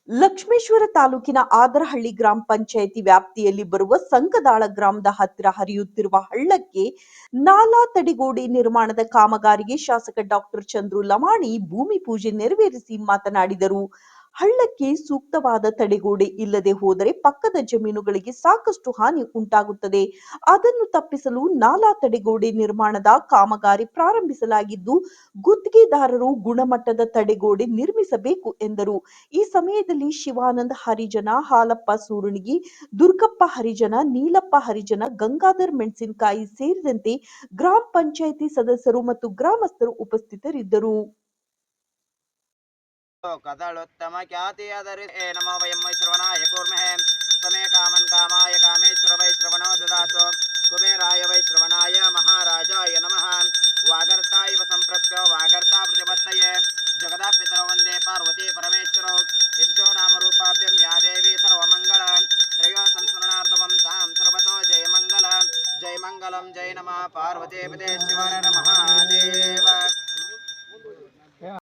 ಲಕ್ಷ್ಮೇಶ್ವರ ತಾಲೂಕಿನ ಆದರಹಳ್ಳಿ ಗ್ರಾಮ ಪಂಚಾಯಿತಿ ವ್ಯಾಪ್ತಿಯಲ್ಲಿ ಬರುವ ಸಂಕದಾಳ ಗ್ರಾಮದ ಹತ್ತಿರ ಹರಿಯುತ್ತಿರುವ ಹಳ್ಳಕ್ಕೆ ನಾಲಾ ತಡೆಗೋಡೆ ನಿರ್ಮಾಣದ ಕಾಮಗಾರಿಗೆ ಶಾಸಕ ಡಾಕ್ಟರ್ ಚಂದ್ರು ಲಮಾಣಿ ಭೂಮಿ ಪೂಜೆ ನೆರವೇರಿಸಿ ಮಾತನಾಡಿದರು. ಹಳ್ಳಕ್ಕೆ ಸೂಕ್ತವಾದ ತಡೆಗೋಡೆ ಇಲ್ಲದೆ ಹೋದರೆ ಪಕ್ಕದ ಜಮೀನುಗಳಿಗೆ ಸಾಕಷ್ಟು ಹಾನಿ ಉಂಟಾಗುತ್ತದೆ. ಅದನ್ನು ತಪ್ಪಿಸಲು ನಾಲಾ ತಡೆಗೋಡೆ ನಿರ್ಮಾಣದ ಕಾಮಗಾರಿ ಪ್ರಾರಂಭಿಸಲಾಗಿದ್ದು, ಗುತ್ತಿಗೆದಾರರು ಗುಣಮಟ್ಟದ ತಡೆಗೋಡೆ ನಿರ್ಮಿಸಬೇಕು ಎಂದರು. ಈ ಸಮಯದಲ್ಲಿ ಶಿವಾನಂದ ಹರಿಜನ, ಹಾಲಪ್ಪ ಸೂರಣಗಿ, ದುರ್ಗಪ್ಪ ಹರಿಜನ, ನೀಲಪ್ಪ ಹರಿಜನ, ಗಂಗಾಧರ್ ಮೆಣಸಿನಕಾಯಿ ಸೇರಿದಂತೆ ಗ್ರಾಮ ಪಂಚಾಯಿತಿ ಸದಸ್ಯರು ಮತ್ತು ಗ್ರಾಮಸ್ಥರು ಉಪಸ್ಥಿತರಿದ್ದರು. कदलोत्तम ख्यातियधरिते नमो वयं वै श्रवणाय कुर्महे समे कामन् कामाय कामेश्वर वै श्रवणो ददातु कुबेराय वै श्रवणाय महाराजाय नमः वागर्ताय सम्प्रप्यो वागर्ता प्रतिपत्तये जगदापितरौ वन्दे पार्वती परमेश्वरौ यस्यो नामरूपाभ्यं या देवी सर्वमङ्गलान् त्रयो संस्मरणार्थं तां सर्वतो जय मङ्गलं जय नमः पार्वतीपते शिवाय महादेव।